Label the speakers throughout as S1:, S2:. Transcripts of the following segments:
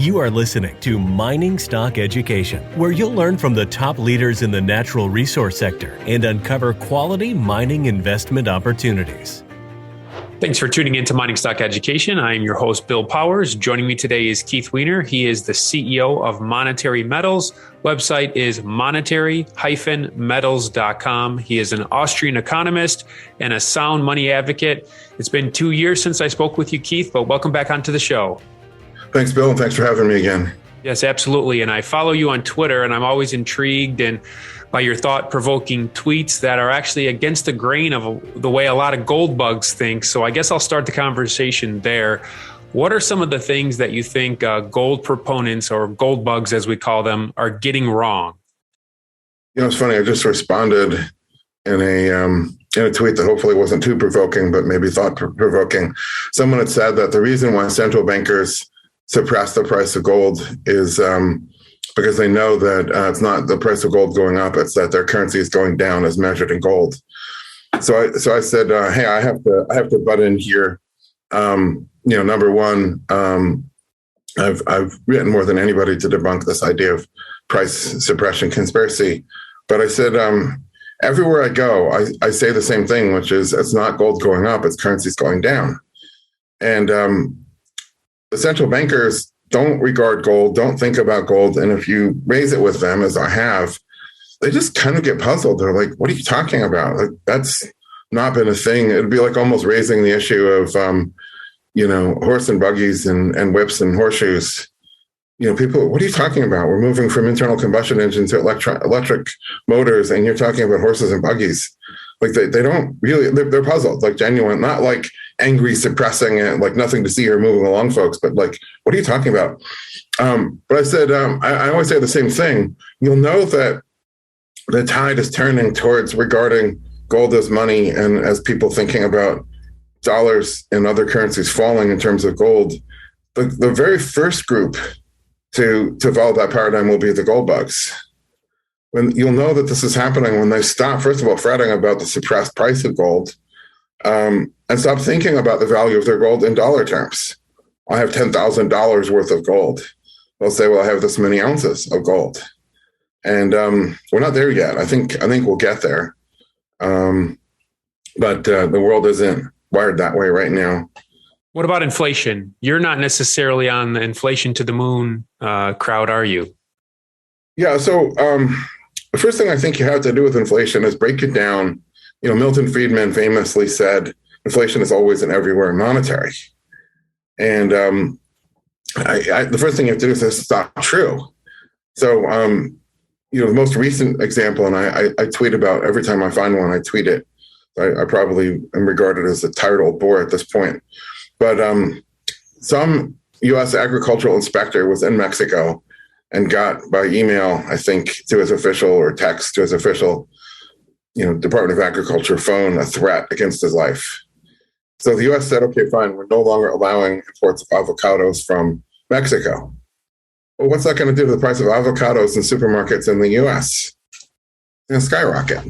S1: You are listening to Mining Stock Education, where you'll learn from the top leaders in the natural resource sector and uncover quality mining investment opportunities.
S2: Thanks for tuning in to Mining Stock Education. I am your host, Bill Powers. Joining me today is Keith Weiner. He is the CEO of Monetary Metals. Website is monetary-metals.com. He is an Austrian economist and a sound money advocate. It's been 2 years since I spoke with you, Keith, but welcome back onto the show.
S3: Thanks, Bill, and thanks for having me again.
S2: Yes, absolutely. And I follow you on Twitter, and I'm always intrigued by your thought-provoking tweets that are actually against the grain of the way a lot of gold bugs think. So I guess I'll start the conversation there. What are some of the things that you think gold proponents, or gold bugs as we call them, are getting wrong?
S3: You know, it's funny. I just responded in a tweet that hopefully wasn't too provoking, but maybe thought-provoking. Someone had said that the reason why central bankers suppress the price of gold is because they know that it's not the price of gold going up; it's that their currency is going down as measured in gold. So I said, hey, I have to butt in here. Number one, I've written more than anybody to debunk this idea of price suppression conspiracy. But I said, everywhere I go, I say the same thing, which is it's not gold going up; it's currencies going down. And the central bankers don't regard gold, don't think about gold. And if you raise it with them, as I have, they just kind of get puzzled. They're like, what are you talking about? Like, that's not been a thing. It'd be like almost raising the issue of, horse and buggies and whips and horseshoes. You know, people, what are you talking about? We're moving from internal combustion engines to electric motors, and you're talking about horses and buggies. Like they don't really, they're puzzled, like genuine, not like angry, suppressing it, like nothing to see here, moving along, folks. But like, what are you talking about? But I said, I always say the same thing. You'll know that the tide is turning towards regarding gold as money and as people thinking about dollars and other currencies falling in terms of gold. The very first group to follow that paradigm will be the gold bugs. When you'll know that this is happening when they stop, first of all, fretting about the suppressed price of gold, and stop thinking about the value of their gold in dollar terms. I have $10,000 worth of gold. They'll say, well, I have this many ounces of gold. And we're not there yet. I think we'll get there. But the world isn't wired that way right now.
S2: What about inflation? You're not necessarily on the inflation to the moon crowd, are you?
S3: Yeah. So the first thing I think you have to do with inflation is break it down. You know, Milton Friedman famously said, inflation is always and everywhere monetary. And the first thing you have to do is this is not true. So, the most recent example, and I tweet about every time I find one, I tweet it. I probably am regarded as a tired old bore at this point. But some U.S. agricultural inspector was in Mexico and got by email, I think, to his official, or text to his official, Department of Agriculture phone, a threat against his life. So the U.S. said, okay, fine, we're no longer allowing imports of avocados from Mexico. Well, what's that going to do to the price of avocados in supermarkets in the U.S.? It's going to skyrocket,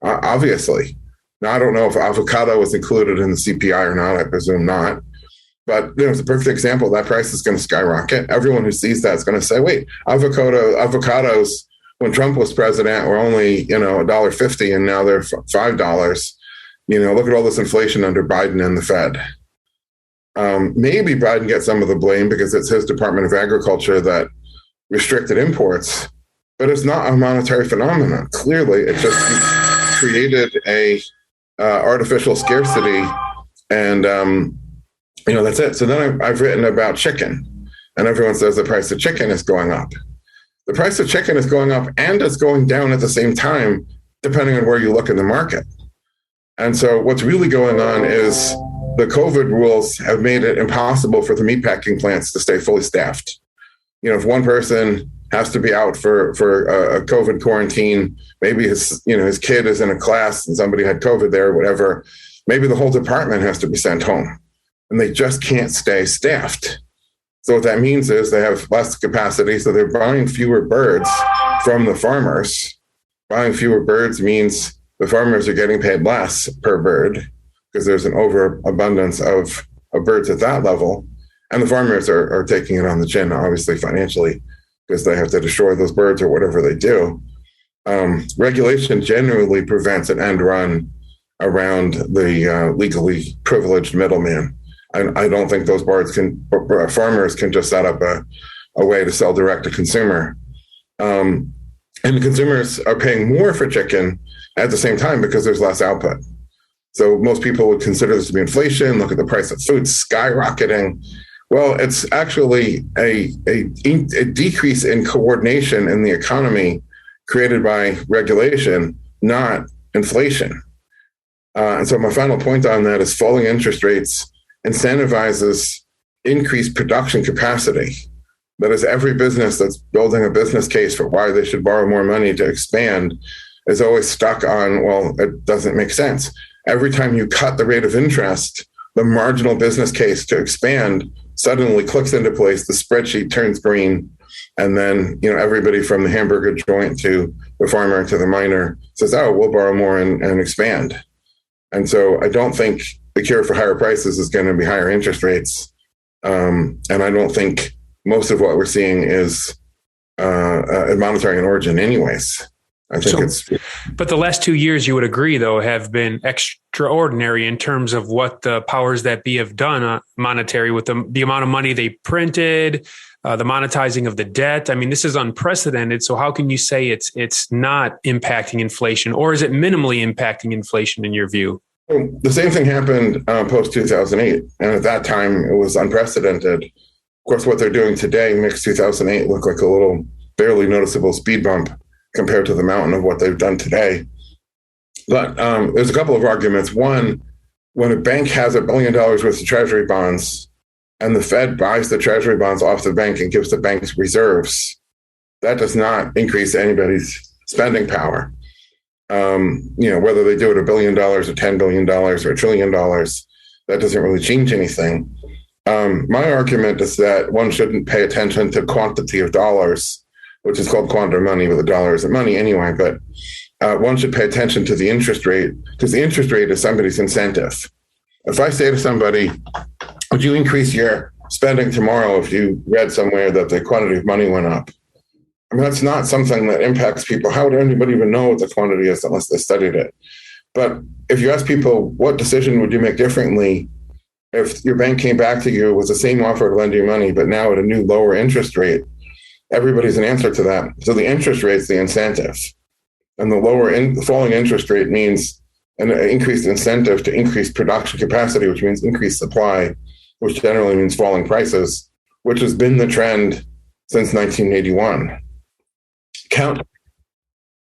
S3: obviously. Now, I don't know if avocado was included in the CPI or not. I presume not. But it's a perfect example. That price is going to skyrocket. Everyone who sees that is going to say, wait, avocados, when Trump was president, were only, $1.50, and now they're $5. Look at all this inflation under Biden and the Fed. Maybe Biden gets some of the blame because it's his Department of Agriculture that restricted imports, but it's not a monetary phenomenon. Clearly, it just created a artificial scarcity, and that's it. So then I've written about chicken, and everyone says the price of chicken is going up. The price of chicken is going up and it's going down at the same time, depending on where you look in the market. And so what's really going on is the COVID rules have made it impossible for the meatpacking plants to stay fully staffed. If one person has to be out for a COVID quarantine, maybe his kid is in a class and somebody had COVID there, whatever, maybe the whole department has to be sent home, and they just can't stay staffed. So what that means is they have less capacity, so they're buying fewer birds from the farmers. Buying fewer birds means the farmers are getting paid less per bird because there's an overabundance of birds at that level. And the farmers are taking it on the chin, obviously financially, because they have to destroy those birds or whatever they do. Regulation generally prevents an end run around the legally privileged middleman. I don't think those farmers can just set up a way to sell direct to consumer. And the consumers are paying more for chicken at the same time because there's less output. So most people would consider this to be inflation, look at the price of food skyrocketing. Well, it's actually a decrease in coordination in the economy created by regulation, not inflation. And so my final point on that is falling interest rates incentivizes increased production capacity. That is, every business that's building a business case for why they should borrow more money to expand is always stuck on, well, it doesn't make sense. Every time you cut the rate of interest, the marginal business case to expand suddenly clicks into place, the spreadsheet turns green, and then everybody from the hamburger joint to the farmer to the miner says, oh, we'll borrow more and expand. And so I don't think the cure for higher prices is going to be higher interest rates. And I don't think most of what we're seeing is monetary in origin anyways. I think
S2: But the last 2 years, you would agree, though, have been extraordinary in terms of what the powers that be have done monetary with the amount of money they printed, the monetizing of the debt. I mean, this is unprecedented. So how can you say it's not impacting inflation, or is it minimally impacting inflation in your view?
S3: Well, the same thing happened post 2008. And at that time, it was unprecedented. Of course, what they're doing today makes 2008 look like a little barely noticeable speed bump compared to the mountain of what they've done today. But there's a couple of arguments. One, when a bank has $1 billion worth of treasury bonds and the Fed buys the treasury bonds off the bank and gives the banks reserves, that does not increase anybody's spending power. Whether they do it $1 billion or $10 billion or $1 trillion, that doesn't really change anything. My argument is that one shouldn't pay attention to quantity of dollars, which is called quantity of money, but the dollar isn't money anyway. But one should pay attention to the interest rate, because the interest rate is somebody's incentive. If I say to somebody, would you increase your spending tomorrow if you read somewhere that the quantity of money went up? I mean, that's not something that impacts people. How would anybody even know what the quantity is unless they studied it? But if you ask people, what decision would you make differently if your bank came back to you with the same offer to lend you money, but now at a new lower interest rate? Everybody's an answer to that. So the interest rate's the incentive. And the falling interest rate means an increased incentive to increase production capacity, which means increased supply, which generally means falling prices, which has been the trend since 1981.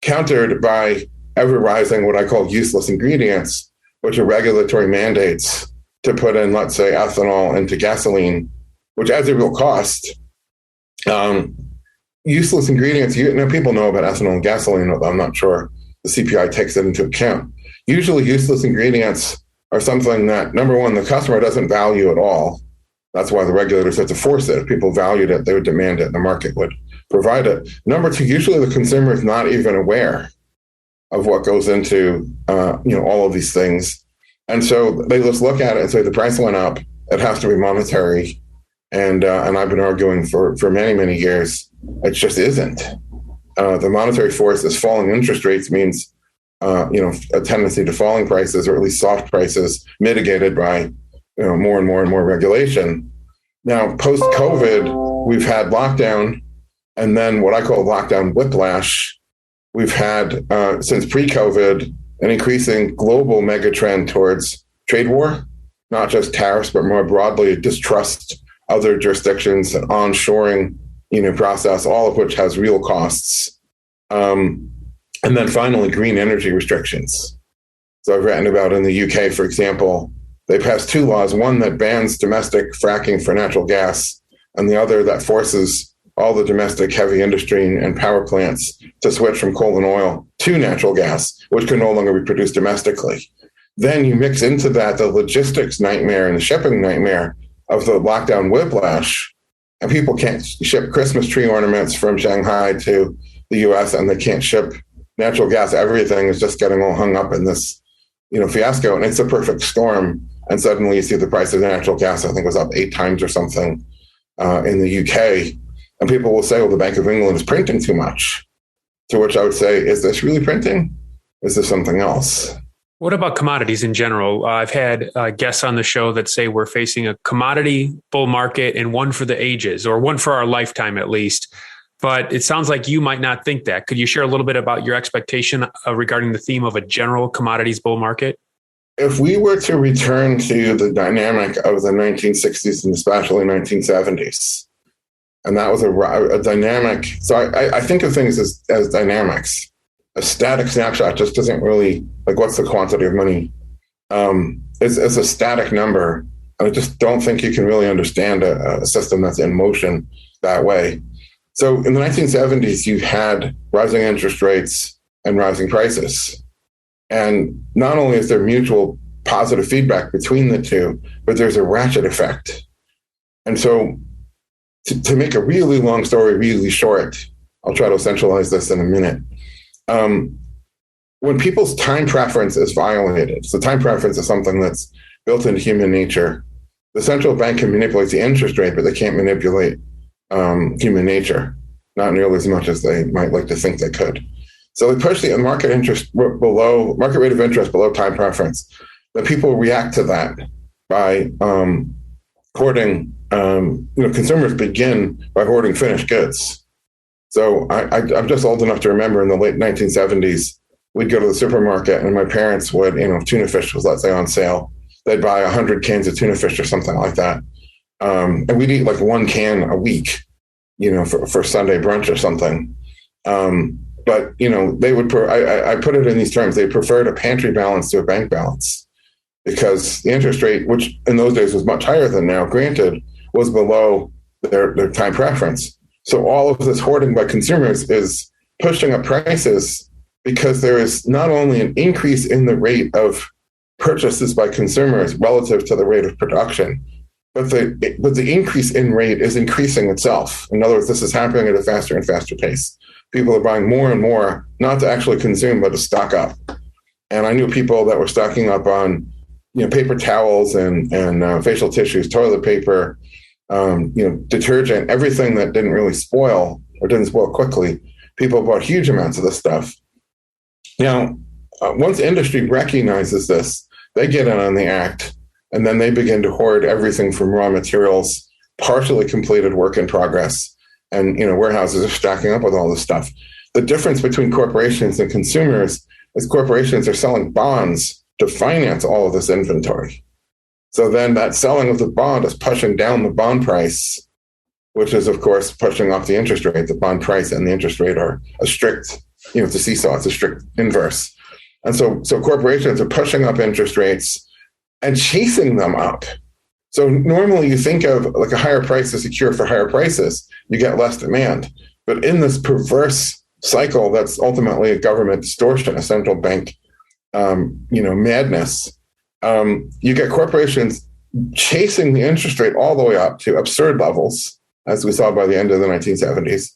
S3: Countered by ever-rising what I call useless ingredients, which are regulatory mandates to put in, let's say, ethanol into gasoline, which adds a real cost. Useless ingredients, people know about ethanol and gasoline, although I'm not sure the CPI takes it into account. Usually useless ingredients are something that, number one, the customer doesn't value at all. That's why the regulators have to force it. If people valued it, they would demand it, and the market would provide it. Number two, usually the consumer is not even aware of what goes into all of these things. And so they just look at it and say the price went up, it has to be monetary. And I've been arguing for many, many years, it just isn't. The monetary force is falling interest rates means, a tendency to falling prices, or at least soft prices, mitigated by, more and more and more regulation. Now, post-COVID, we've had lockdown, and then what I call lockdown whiplash. We've had, since pre-COVID, an increasing global megatrend towards trade war, not just tariffs, but more broadly distrust other jurisdictions, and onshoring, process, all of which has real costs. And then finally, green energy restrictions. So I've written about in the UK, for example, they passed two laws, one that bans domestic fracking for natural gas, and the other that forces all the domestic heavy industry and power plants to switch from coal and oil to natural gas, which can no longer be produced domestically. Then you mix into that the logistics nightmare and the shipping nightmare of the lockdown whiplash, and people can't ship Christmas tree ornaments from Shanghai to the US, and they can't ship natural gas. Everything is just getting all hung up in this, fiasco. And it's a perfect storm And suddenly you see the price of natural gas, I think, was up 8 times or something in the UK. And people will say, well, the Bank of England is printing too much. To which I would say, is this really printing? Is this something else?
S2: What about commodities in general? I've had guests on the show that say we're facing a commodity bull market and one for the ages, or one for our lifetime at least. But it sounds like you might not think that. Could you share a little bit about your expectation regarding the theme of a general commodities bull market?
S3: If we were to return to the dynamic of the 1960s and especially 1970s, and that was a dynamic. So I think of things as dynamics. A static snapshot just doesn't really, like, what's the quantity of money? It's a static number. And I just don't think you can really understand a system that's in motion that way. So in the 1970s, you had rising interest rates and rising prices. And not only is there mutual positive feedback between the two, but there's a ratchet effect. And so to make a really long story really short, I'll try to essentialize this in a minute. When people's time preference is violated, so time preference is something that's built into human nature. The central bank can manipulate the interest rate, but they can't manipulate human nature, not nearly as much as they might like to think they could. So they push the market rate of interest below time preference. The people react to that by hoarding. Consumers begin by hoarding finished goods. So I'm just old enough to remember in the late 1970s, we'd go to the supermarket and my parents would, tuna fish was, let's say, on sale. They'd buy 100 cans of tuna fish or something like that. And we'd eat like 1 can a week, for Sunday brunch or something. But, they would, I put it in these terms, they preferred a pantry balance to a bank balance because the interest rate, which in those days was much higher than now, granted, was below their time preference. So all of this hoarding by consumers is pushing up prices because there is not only an increase in the rate of purchases by consumers relative to the rate of production, but the increase in rate is increasing itself. In other words, this is happening at a faster and faster pace. People are buying more and more, not to actually consume, but to stock up. And I knew people that were stocking up on, paper towels and facial tissues, toilet paper, detergent, everything that didn't really spoil or didn't spoil quickly. People bought huge amounts of this stuff. Now, once industry recognizes this, they get in on the act, and then they begin to hoard everything from raw materials, partially completed work in progress, and warehouses are stacking up with all this stuff. The difference between corporations and consumers is corporations are selling bonds to finance all of this inventory. So then that selling of the bond is pushing down the bond price, which is, of course, pushing up the interest rate. The bond price and the interest rate are a strict, it's a seesaw, it's a strict inverse. And so corporations are pushing up interest rates and chasing them up. So normally you think of like a higher price as a cure for higher prices, you get less demand. But in this perverse cycle that's ultimately a government distortion, a central bank, madness, you get corporations chasing the interest rate all the way up to absurd levels, as we saw by the end of the 1970s,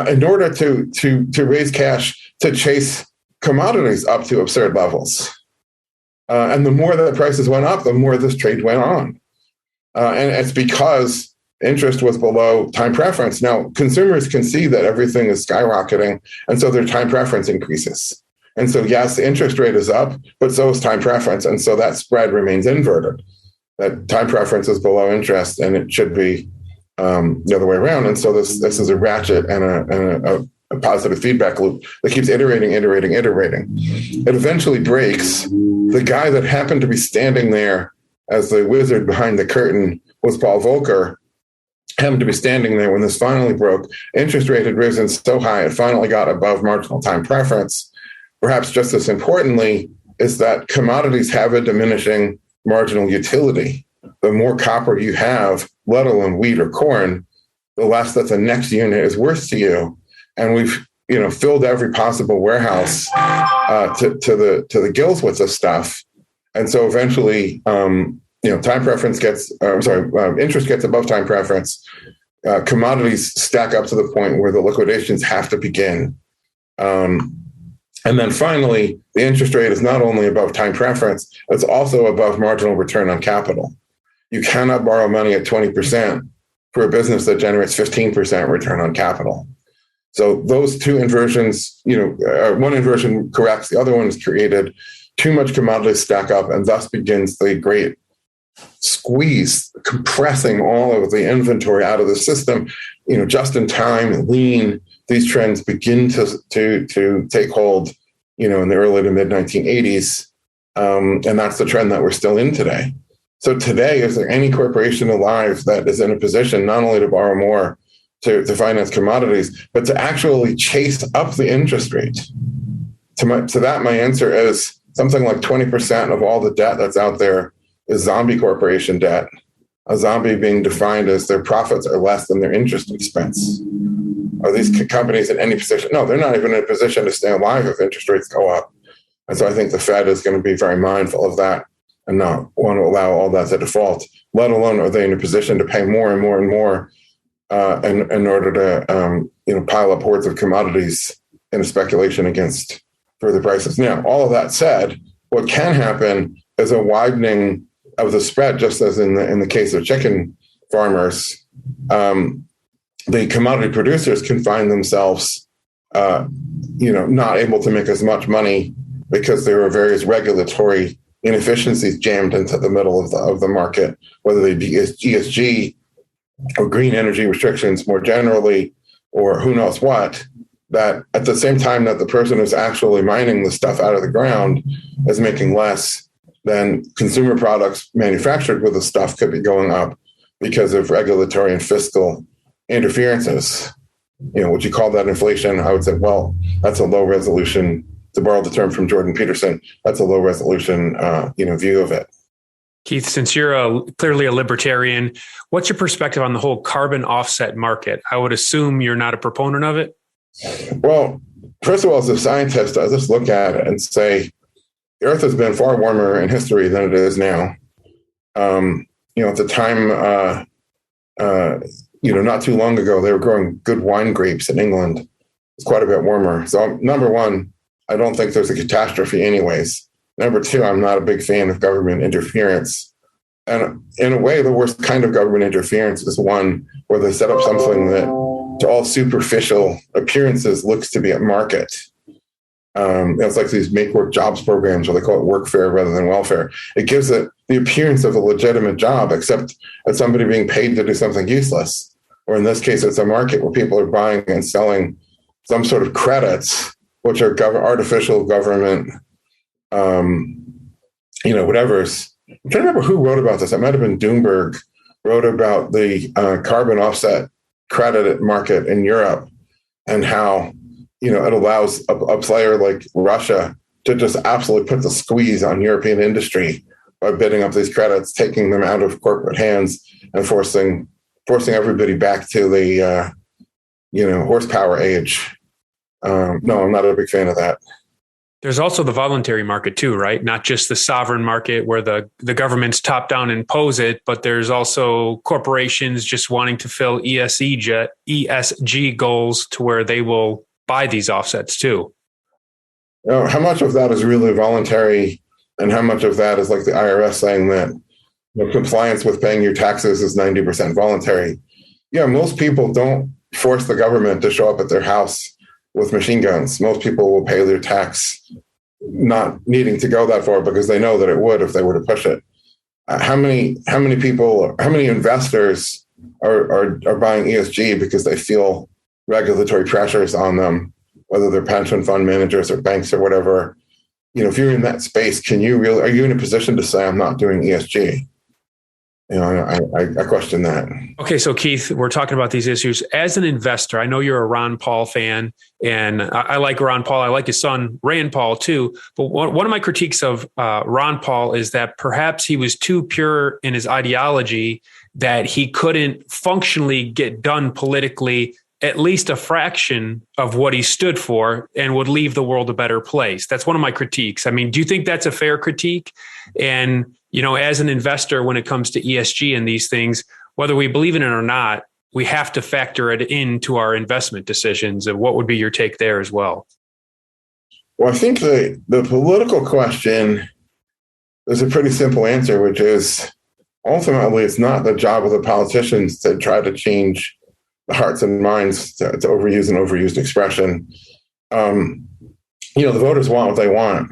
S3: in order to raise cash to chase commodities up to absurd levels. And the more that prices went up, the more this trade went on. And it's because interest was below time preference. Now, consumers can see that everything is skyrocketing, and so their time preference increases. And so, yes, the interest rate is up, but so is time preference. And so that spread remains inverted. That time preference is below interest, and it should be the other way around. And so this is a ratchet and a positive feedback loop that keeps iterating. It eventually breaks. The guy that happened to be standing there as the wizard behind the curtain was Paul Volcker, happened to be standing there when this finally broke. Interest rate had risen so high, it finally got above marginal time preference. Perhaps just as importantly is that commodities have a diminishing marginal utility. The more copper you have, let alone wheat or corn, the less that the next unit is worth to you. And we've filled every possible warehouse to the gills with this stuff. And so eventually, interest gets above time preference. Commodities stack up to the point where the liquidations have to begin. And then finally, the interest rate is not only above time preference, it's also above marginal return on capital. You cannot borrow money at 20% for a business that generates 15% return on capital. So those two inversions, one inversion corrects, the other one is created. Too much commodities stack up, and thus begins the great squeeze, compressing all of the inventory out of the system. Just in time, lean. These trends begin to take hold, in the early to mid 1980s, and that's the trend that we're still in today. So today, is there any corporation alive that is in a position not only to borrow more to finance commodities, but to actually chase up the interest rate? To that, my answer is something like 20% of all the debt that's out there is zombie corporation debt. A zombie being defined as their profits are less than their interest expense. Are these companies in any position? No, they're not even in a position to stay alive if interest rates go up. And so I think the Fed is going to be very mindful of that and not want to allow all that to default, let alone are they in a position to pay more and more and more in order to pile up hordes of commodities in a speculation against further prices. Now, all of that said, what can happen is a widening of the spread, just as in the case of chicken farmers. The commodity producers can find themselves, not able to make as much money because there are various regulatory inefficiencies jammed into the middle of the market, whether they be ESG or green energy restrictions more generally, or who knows what. That at the same time that the person who's actually mining the stuff out of the ground is making less, then consumer products manufactured with the stuff could be going up because of regulatory and fiscal interferences. Would you call that inflation? I would say, well, that's a low resolution, to borrow the term from Jordan Peterson, that's a low resolution, view of it.
S2: Keith, since you're clearly a libertarian, what's your perspective on the whole carbon offset market? I would assume you're not a proponent of it.
S3: Well, first of all, as a scientist, I just look at it and say, the Earth has been far warmer in history than it is now. At the time, not too long ago, they were growing good wine grapes in England. It's quite a bit warmer. So number one, I don't think there's a catastrophe anyways. Number two, I'm not a big fan of government interference. And in a way, the worst kind of government interference is one where they set up something that, to all superficial appearances, looks to be a market. It's like these make work jobs programs where they call it workfare rather than welfare. It gives it the appearance of a legitimate job, except as somebody being paid to do something useless. Or in this case, it's a market where people are buying and selling some sort of credits, which are artificial government, whatever's. I'm trying to remember who wrote about this. It might have been Doomberg wrote about the carbon offset credit market in Europe and how, it allows a player like Russia to just absolutely put the squeeze on European industry by bidding up these credits, taking them out of corporate hands and forcing everybody back to the, horsepower age. No, I'm not a big fan of that.
S2: There's also the voluntary market too, right? Not just the sovereign market where the governments top down impose it, but there's also corporations just wanting to fill ESG goals to where they will buy these offsets too.
S3: How much of that is really voluntary and how much of that is like the IRS saying that compliance with paying your taxes is 90% voluntary? Yeah, most people don't force the government to show up at their house with machine guns. Most people will pay their tax not needing to go that far because they know that it would if they were to push it. How many investors are buying ESG because they feel regulatory pressures on them, whether they're pension fund managers or banks or whatever? If you're in that space, are you in a position to say, I'm not doing ESG? I question that.
S2: Okay, so Keith, we're talking about these issues. As an investor, I know you're a Ron Paul fan, and I like Ron Paul. I like his son, Rand Paul, too. But one of my critiques of Ron Paul is that perhaps he was too pure in his ideology, that he couldn't functionally get done politically at least a fraction of what he stood for and would leave the world a better place. That's one of my critiques. I mean, do you think that's a fair critique? And as an investor, when it comes to ESG and these things, whether we believe in it or not, we have to factor it into our investment decisions. And what would be your take there as well?
S3: Well, I think the political question, there's a pretty simple answer, which is ultimately it's not the job of the politicians to try to change the hearts and minds, to overuse an overused expression. The voters want what they want.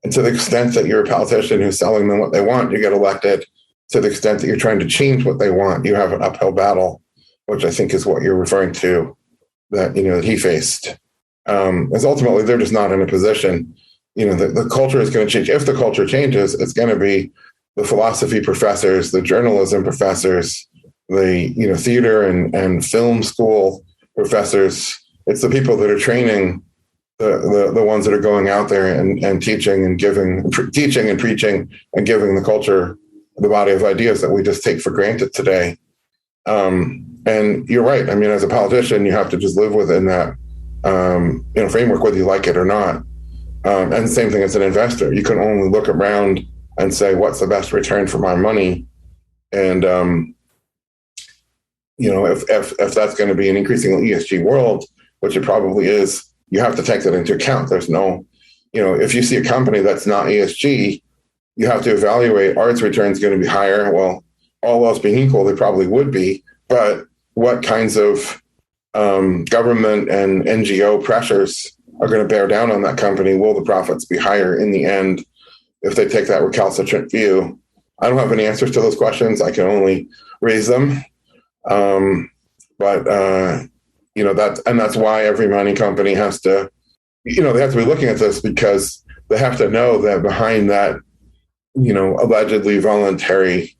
S3: And to the extent that you're a politician who's selling them what they want, you get elected. To the extent that you're trying to change what they want, you have an uphill battle, which I think is what you're referring to, that he faced. As ultimately they're just not in a position. The culture is going to change. If the culture changes, it's going to be the philosophy professors, the journalism professors, the theater and film school professors. It's the people that are training the ones that are going out there and teaching and teaching and preaching and giving the culture the body of ideas that we just take for granted today. And you're right. I mean, as a politician, you have to just live within that framework, whether you like it or not. And the same thing as an investor. You can only look around and say, what's the best return for my money? And, if that's going to be an increasingly ESG world, which it probably is, you have to take that into account. There's no, if you see a company that's not ESG, you have to evaluate, are its returns going to be higher? Well, all else being equal, they probably would be. But what kinds of government and NGO pressures are going to bear down on that company? Will the profits be higher in the end if they take that recalcitrant view? I don't have any answers to those questions. I can only raise them. That's why every mining company has to, they have to be looking at this, because they have to know that behind that, allegedly voluntary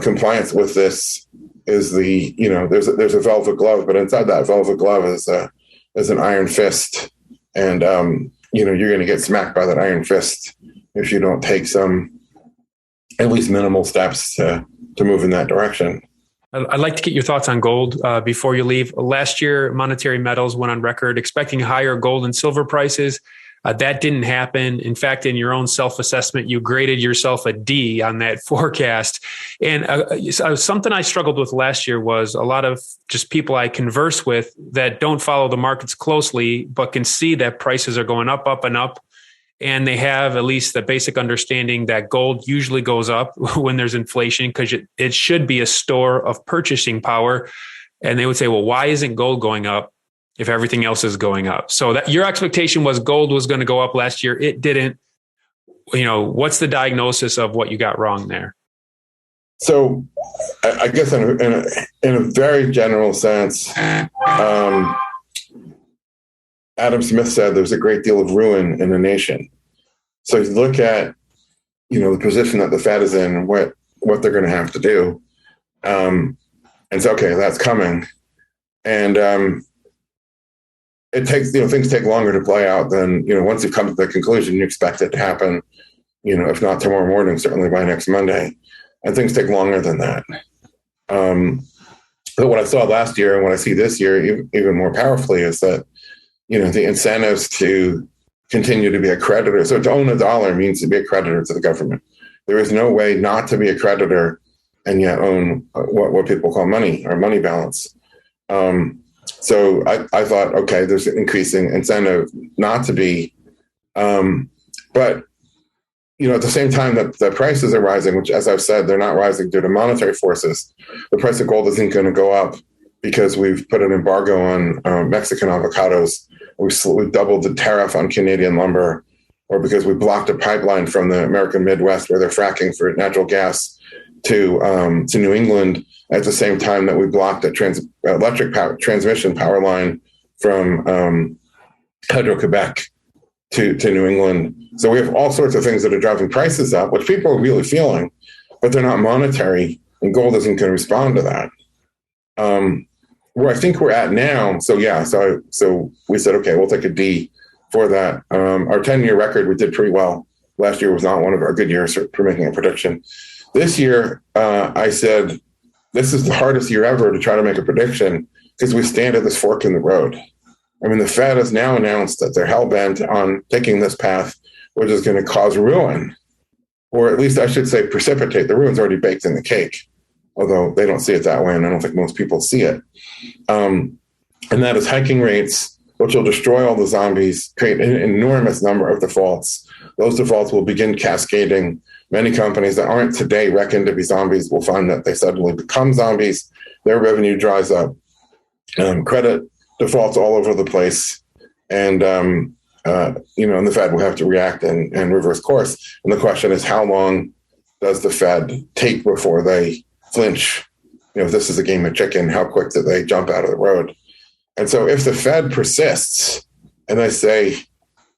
S3: compliance with this is there's a velvet glove, but inside that velvet glove is an iron fist. And, you're going to get smacked by that iron fist if you don't take some at least minimal steps to move in that direction.
S2: I'd like to get your thoughts on gold before you leave. Last year, Monetary Metals went on record expecting higher gold and silver prices. That didn't happen. In fact, in your own self-assessment, you graded yourself a D on that forecast. And something I struggled with last year was a lot of just people I converse with that don't follow the markets closely, but can see that prices are going up, up, and up. And they have at least the basic understanding that gold usually goes up when there's inflation, because it should be a store of purchasing power. And they would say, well, why isn't gold going up if everything else is going up? So that your expectation was gold was going to go up last year. It didn't. What's the diagnosis of what you got wrong there?
S3: So I guess in a very general sense, Adam Smith said there's a great deal of ruin in a nation. So you look at, the position that the Fed is in and what they're going to have to do. And so, okay, that's coming. And it takes, things take longer to play out than, once you've come to the conclusion, you expect it to happen, if not tomorrow morning, certainly by next Monday. And things take longer than that. But what I saw last year and what I see this year even more powerfully is that, the incentives to continue to be a creditor. So to own a dollar means to be a creditor to the government. There is no way not to be a creditor and yet own what people call money or money balance. So I thought, okay, there's an increasing incentive not to be. But, at the same time that the prices are rising, which, as I've said, they're not rising due to monetary forces, the price of gold isn't going to go up because we've put an embargo on Mexican avocados. We doubled the tariff on Canadian lumber, or because we blocked a pipeline from the American Midwest where they're fracking for natural gas to New England at the same time that we blocked a electric transmission power line from Hydro-Quebec to New England. So we have all sorts of things that are driving prices up, which people are really feeling, but they're not monetary, and gold isn't going to respond to that. Where I think we're at now, so we said, okay, we'll take a D for that. Our 10-year record, we did pretty well. Last year was not one of our good years for making a prediction. This year, I said, this is the hardest year ever to try to make a prediction because we stand at this fork in the road. I mean, the Fed has now announced that they're hell-bent on taking this path, which is going to cause ruin, or at least I should say precipitate. The ruin's already baked in the cake, although they don't see it that way, and I don't think most people see it. And that is hiking rates which will destroy all the zombies, create an enormous number of defaults. Those defaults will begin cascading. Many companies that aren't today reckoned to be zombies will find that they suddenly become zombies. Their revenue dries up. Credit defaults all over the place. And, and the Fed will have to react and reverse course. And the question is, how long does the Fed take before they flinch? If this is a game of chicken, how quick do they jump out of the road? And so if the Fed persists and they say,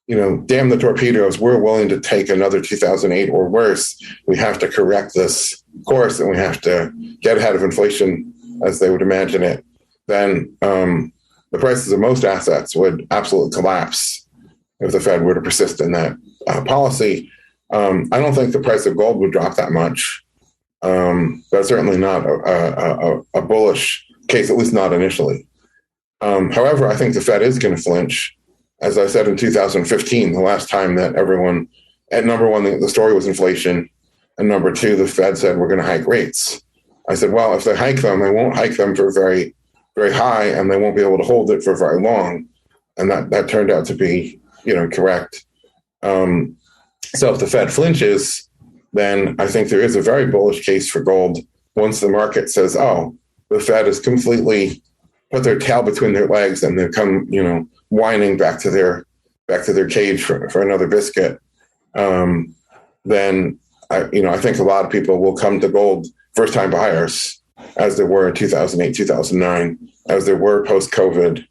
S3: damn the torpedoes, we're willing to take another 2008 or worse, we have to correct this course and we have to get ahead of inflation as they would imagine it, then the prices of most assets would absolutely collapse if the Fed were to persist in that policy. I don't think the price of gold would drop that much. That's certainly not a bullish case, at least not initially. However, I think the Fed is going to flinch. As I said in 2015, the last time that everyone, at number one, the story was inflation, and number two, the Fed said we're going to hike rates. I said, well, if they hike them, they won't hike them for very, very high, and they won't be able to hold it for very long. And that turned out to be, correct. So if the Fed flinches, then I think there is a very bullish case for gold once the market says, oh, the Fed has completely put their tail between their legs and they've come, whining back to their cage for another biscuit. Then I think a lot of people will come to gold, first-time buyers, as there were in 2008, 2009, as there were post-COVID.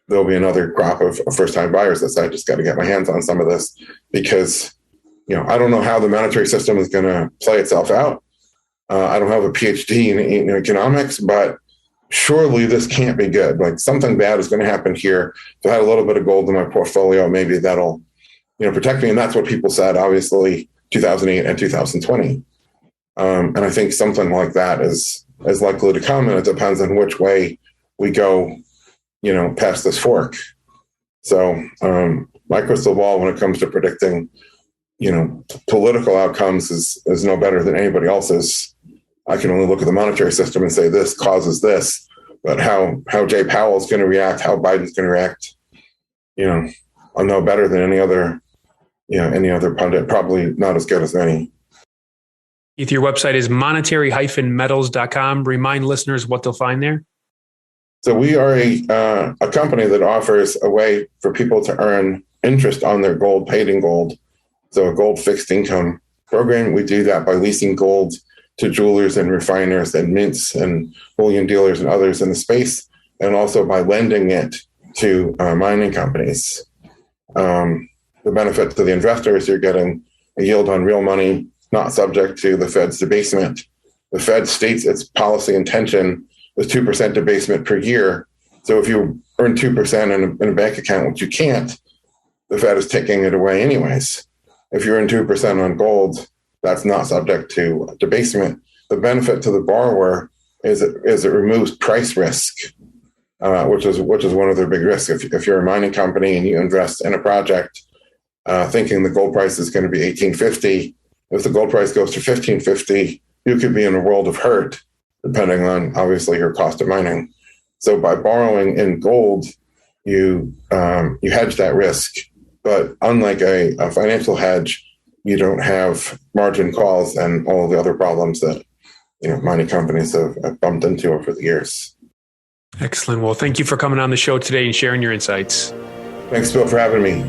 S3: There'll be another crop of first-time buyers that say, I just got to get my hands on some of this because, I don't know how the monetary system is going to play itself out. I don't have a PhD in economics, but surely this can't be good. Like something bad is going to happen here. If I had a little bit of gold in my portfolio, maybe that'll, protect me. And that's what people said, obviously, 2008 and 2020. And I think something like that is likely to come. And it depends on which way we go, past this fork. So my crystal ball when it comes to predicting, political outcomes is no better than anybody else's. I can only look at the monetary system and say this causes this, but how Jay Powell's going to react, how Biden's going to react, I'll know better than any other pundit, probably not as good as any.
S2: Keith, your website is monetary-metals.com. Remind listeners what they'll find there.
S3: So we are a company that offers a way for people to earn interest on their gold paid in gold. So a gold fixed income program. We do that by leasing gold to jewelers and refiners and mints and bullion dealers and others in the space, and also by lending it to mining companies. The benefit to the investors, you're getting a yield on real money, not subject to the Fed's debasement. The Fed states its policy intention is 2% debasement per year. So if you earn 2% in a bank account, which you can't, the Fed is taking it away anyways. If you earn 2% on gold, that's not subject to debasement. The benefit to the borrower is it removes price risk, which is one of their big risks. If you're a mining company and you invest in a project thinking the gold price is going to be $1,850, if the gold price goes to $1,550, you could be in a world of hurt, depending on obviously your cost of mining. So by borrowing in gold, you hedge that risk. But unlike a financial hedge, you don't have margin calls and all the other problems that mining companies have bumped into over the years.
S2: Excellent. Well, thank you for coming on the show today and sharing your insights.
S3: Thanks, Bill, for having me.